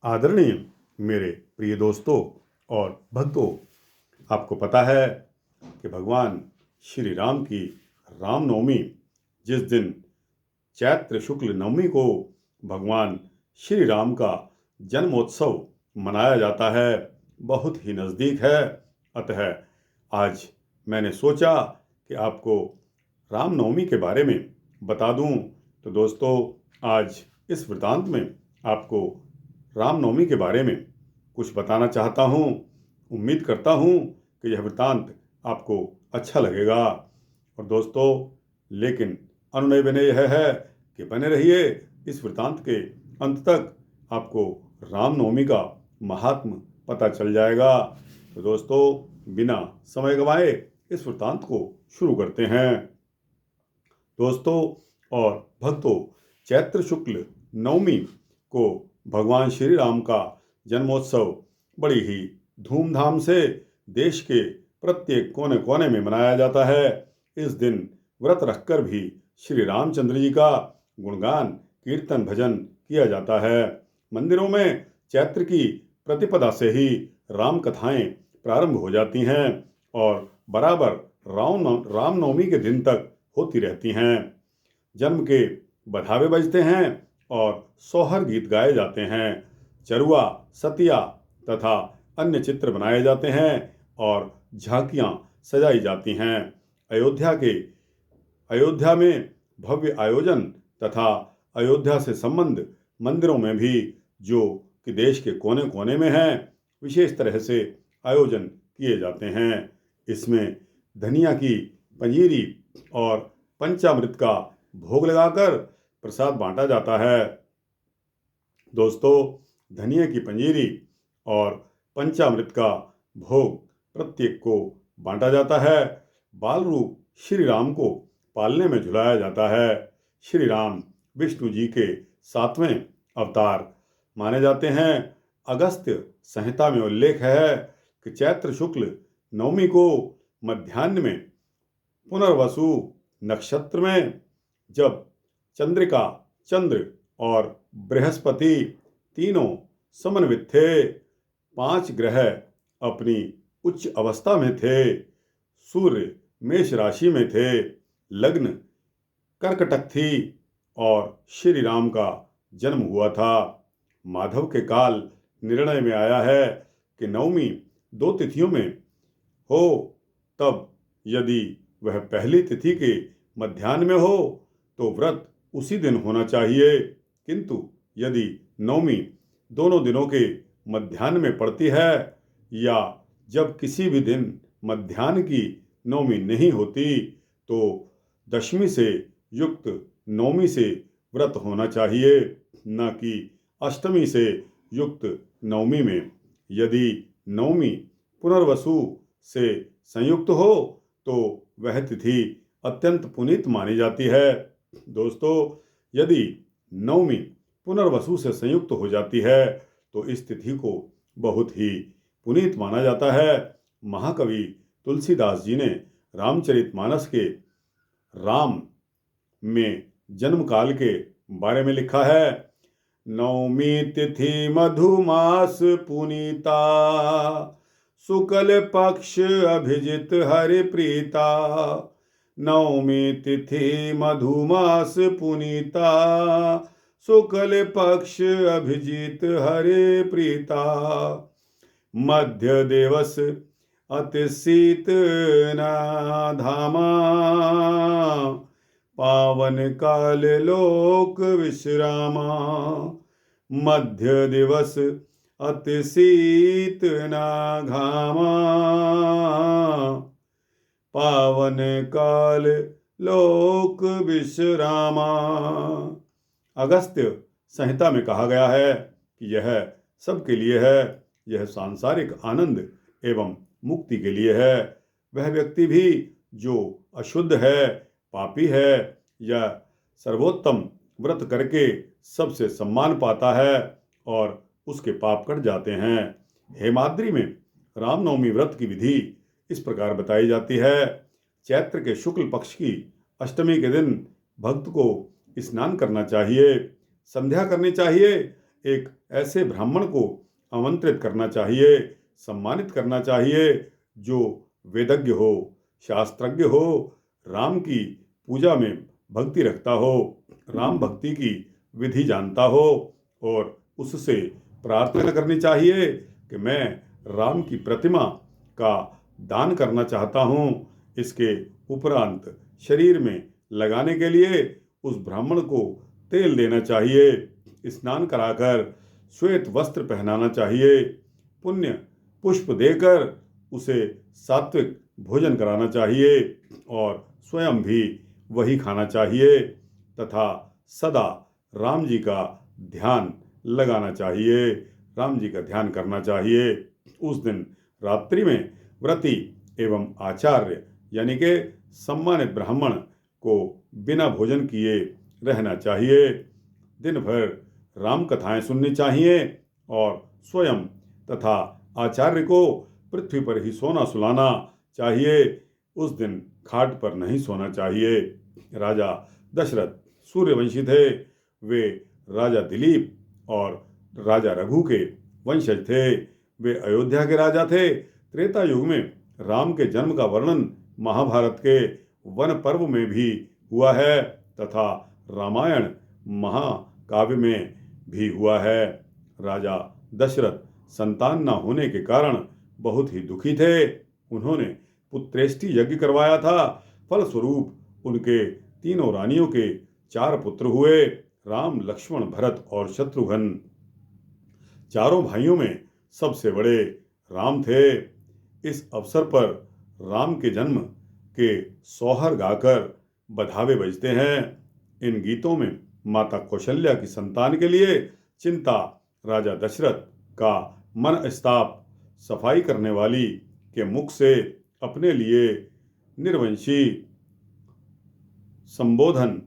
आदरणीय मेरे प्रिय दोस्तों और भक्तों, आपको पता है कि भगवान श्री राम की रामनवमी जिस दिन चैत्र शुक्ल नवमी को भगवान श्री राम का जन्मोत्सव मनाया जाता है, बहुत ही नज़दीक है। अतः आज मैंने सोचा कि आपको रामनवमी के बारे में बता दूं। तो दोस्तों, आज इस वृतांत में आपको रामनवमी के बारे में कुछ बताना चाहता हूँ। उम्मीद करता हूँ कि यह वृतांत आपको अच्छा लगेगा। और दोस्तों, लेकिन अनुनय विनय यह है कि बने रहिए इस वृतांत के अंत तक, आपको रामनवमी का महात्म पता चल जाएगा। तो दोस्तों, बिना समय गंवाए इस वृतांत को शुरू करते हैं। दोस्तों और भक्तों, चैत्र शुक्ल नवमी को भगवान श्री राम का जन्मोत्सव बड़ी ही धूमधाम से देश के प्रत्येक कोने कोने में मनाया जाता है। इस दिन व्रत रखकर भी श्री रामचंद्र जी का गुणगान, कीर्तन, भजन किया जाता है। मंदिरों में चैत्र की प्रतिपदा से ही राम कथाएं प्रारंभ हो जाती हैं और बराबर रामनवमी के दिन तक होती रहती हैं। जन्म के बधावे बजते हैं और सोहर गीत गाए जाते हैं। चरुआ, सतिया तथा अन्य चित्र बनाए जाते हैं और झांकियां सजाई जाती हैं। अयोध्या में भव्य आयोजन तथा अयोध्या से संबंध मंदिरों में भी, जो कि देश के कोने कोने में हैं, विशेष तरह से आयोजन किए जाते हैं। इसमें धनिया की पंजीरी और पंचामृत का भोग लगाकर प्रसाद बांटा जाता है। दोस्तों, धनिया की पंजीरी और पंचामृत का भोग प्रत्येक को बांटा जाता है। बाल रूप श्री राम को पालने में झुलाया जाता है। श्री राम विष्णु जी के 7वें अवतार माने जाते हैं। अगस्त्य संहिता में उल्लेख है कि चैत्र शुक्ल नवमी को मध्याह्न में पुनर्वसु नक्षत्र में, जब चंद्रिका, चंद्र और बृहस्पति तीनों समन्वित थे, 5 ग्रह अपनी उच्च अवस्था में थे, सूर्य मेष राशि में थे, लग्न कर्कटक थी और श्री राम का जन्म हुआ था। माधव के काल निर्णय में आया है कि नवमी 2 तिथियों में हो, तब यदि वह पहली तिथि के मध्याह्न में हो तो व्रत उसी दिन होना चाहिए, किंतु यदि नवमी दोनों दिनों के मध्याह्न में पड़ती है या जब किसी भी दिन मध्याह्न की नवमी नहीं होती, तो दशमी से युक्त नवमी से व्रत होना चाहिए, न कि अष्टमी से युक्त नवमी में। यदि नवमी पुनर्वसु से संयुक्त हो तो वह तिथि अत्यंत पुनीत मानी जाती है। दोस्तों, यदि नवमी पुनर्वसु से संयुक्त हो जाती है तो इस तिथि को बहुत ही पुनीत माना जाता है। महाकवि तुलसीदास जी ने रामचरितमानस के राम में जन्म काल के बारे में लिखा है। नवमी तिथि मधुमास पुनीता, शुक्ल पक्ष अभिजित हरि प्रीता। नवमी तिथि मधुमास पुनीता, शुक्ल पक्ष अभिजित हरि प्रीता। मध्य दिवस अति शीत न धामा, पावन काल लोक विश्रामा। मध्य दिवस अति शीत न घामा, पावन काल लोक विश्रामा। अगस्त्य संहिता में कहा गया है कि यह सबके लिए है, यह सांसारिक आनंद एवं मुक्ति के लिए है। वह व्यक्ति भी जो अशुद्ध है, पापी है, या सर्वोत्तम व्रत करके सबसे सम्मान पाता है और उसके पाप कट जाते हैं। हेमाद्रि में रामनवमी व्रत की विधि इस प्रकार बताई जाती है। चैत्र के शुक्ल पक्ष की अष्टमी के दिन भक्त को स्नान करना चाहिए, संध्या करनी चाहिए एक ऐसे ब्राह्मण को आमंत्रित करना चाहिए, सम्मानित करना चाहिए जो वेदज्ञ हो, शास्त्रज्ञ हो, राम की पूजा में भक्ति रखता हो, राम भक्ति की विधि जानता हो, और उससे प्रार्थना करनी चाहिए कि मैं राम की प्रतिमा का दान करना चाहता हूँ। इसके उपरांत शरीर में लगाने के लिए उस ब्राह्मण को तेल देना चाहिए, स्नान कराकर श्वेत वस्त्र पहनाना चाहिए, पुण्य पुष्प देकर उसे सात्विक भोजन कराना चाहिए और स्वयं भी वही खाना चाहिए तथा सदा राम जी का ध्यान लगाना चाहिए, राम जी का ध्यान करना चाहिए। उस दिन रात्रि में व्रती एवं आचार्य यानी कि सम्मानित ब्राह्मण को बिना भोजन किए रहना चाहिए। दिन भर राम कथाएं सुननी चाहिए और स्वयं तथा आचार्य को पृथ्वी पर ही सोना सुलाना चाहिए। उस दिन खाट पर नहीं सोना चाहिए। राजा दशरथ सूर्यवंशी थे। वे राजा दिलीप और राजा रघु के वंशज थे। वे अयोध्या के राजा थे। त्रेता युग में राम के जन्म का वर्णन महाभारत के वन पर्व में भी हुआ है तथा रामायण महाकाव्य में भी हुआ है। राजा दशरथ संतान न होने के कारण बहुत ही दुखी थे। उन्होंने पुत्रेष्टि यज्ञ करवाया था। फलस्वरूप उनके तीनों रानियों के 4 पुत्र हुए, राम, लक्ष्मण, भरत और शत्रुघ्न। चारों भाइयों में सबसे बड़े राम थे। इस अवसर पर राम के जन्म के सोहर गाकर बधावे बजते हैं। इन गीतों में माता कौशल्या की संतान के लिए चिंता, राजा दशरथ का मनस्ताप, सफाई करने वाली के मुख से अपने लिए निर्वंशी संबोधन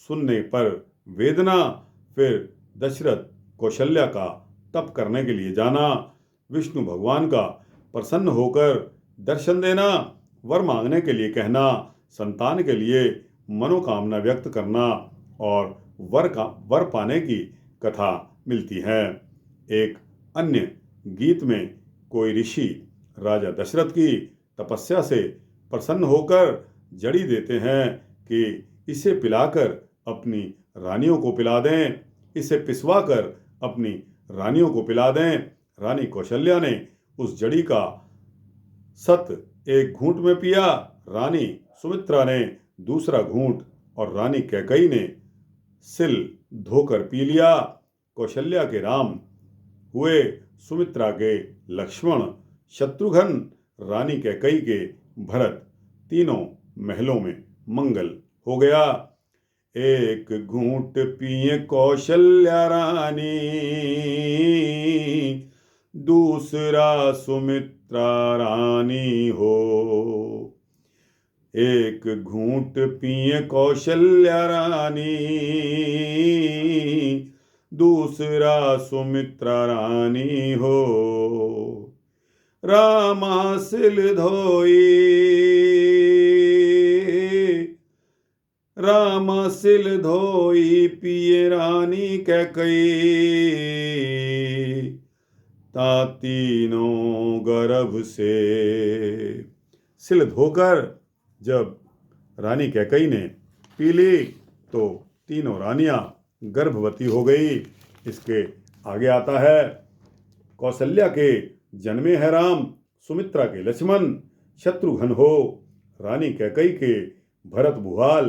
सुनने पर वेदना, फिर दशरथ कौशल्या का तप करने के लिए जाना, विष्णु भगवान का प्रसन्न होकर दर्शन देना, वर मांगने के लिए कहना, संतान के लिए मनोकामना व्यक्त करना और वर पाने की कथा मिलती है। एक अन्य गीत में कोई ऋषि राजा दशरथ की तपस्या से प्रसन्न होकर जड़ी देते हैं कि इसे पिलाकर अपनी रानियों को पिला दें, इसे पिसवा कर अपनी रानियों को पिला दें। रानी कौशल्या ने उस जड़ी का सत एक घूंट में पिया, रानी सुमित्रा ने दूसरा घूंट और रानी कैकेयी ने सिल धोकर पी लिया। कौशल्या के राम हुए, सुमित्रा के लक्ष्मण, शत्रुघ्न, रानी कैकेयी के भरत। तीनों महलों में मंगल हो गया। एक घूंट पिए कौशल्या रानी, दूसरा सुमित्रा रानी हो। एक घूंट पिए कौशल्या रानी, दूसरा सुमित्रा रानी हो। रामा सिल धोई, रामा सिल धोई, पिए रानी कैकेयी, ता तीनों गर्भ से। सिल धोकर जब रानी कैकेयी ने पी ली तो तीनों रानियां गर्भवती हो गई। इसके आगे आता है, कौशल्या के जन्मे है राम, सुमित्रा के लक्ष्मण, शत्रुघ्न हो, रानी कैकेयी के भरत भुआल,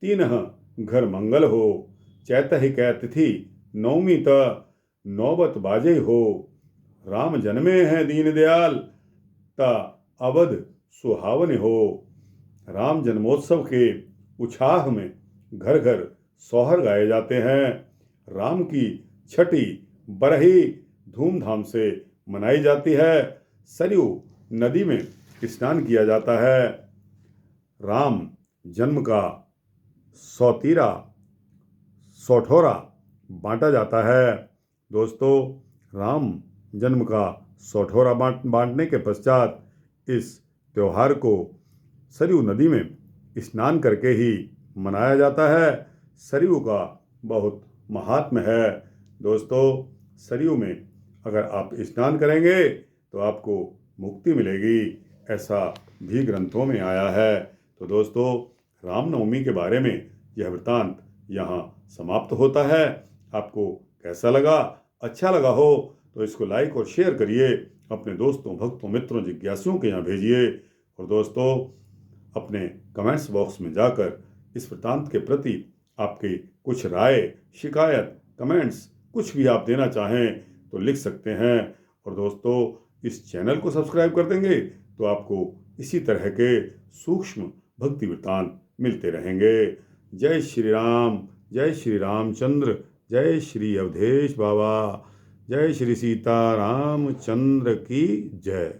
तीनह घर मंगल हो। चैतहि कै तिथि नौमी त नौबत बाजे हो। राम जन्मे हैं दीन दयाल, ता अवध सुहावन हो। राम जन्मोत्सव के उत्साह में घर घर सोहर गाए जाते हैं। राम की छठी बरही धूमधाम से मनाई जाती है। सरयू नदी में स्नान किया जाता है। राम जन्म का सौतीरा सौठोरा बांटा जाता है। दोस्तों, राम जन्म का सौठोरा बांटने के पश्चात इस त्योहार को सरयू नदी में स्नान करके ही मनाया जाता है। सरयू का बहुत महात्म्य है। दोस्तों, सरयू में अगर आप स्नान करेंगे तो आपको मुक्ति मिलेगी, ऐसा भी ग्रंथों में आया है। तो दोस्तों, रामनवमी के बारे में यह वृत्तांत यहाँ समाप्त होता है। आपको कैसा लगा? अच्छा लगा हो तो इसको लाइक और शेयर करिए, अपने दोस्तों, भक्तों, मित्रों, जिज्ञासुओं के यहाँ भेजिए। और दोस्तों, अपने कमेंट्स बॉक्स में जाकर इस वृत्तांत के प्रति आपकी कुछ राय, शिकायत, कमेंट्स कुछ भी आप देना चाहें तो लिख सकते हैं। और दोस्तों, इस चैनल को सब्सक्राइब कर देंगे तो आपको इसी तरह के सूक्ष्म भक्ति वृत्तांत मिलते रहेंगे। जय श्री राम, जय श्री रामचंद्र, जय श्री अवधेश बाबा, जय श्री सीता रामचंद्र की जय।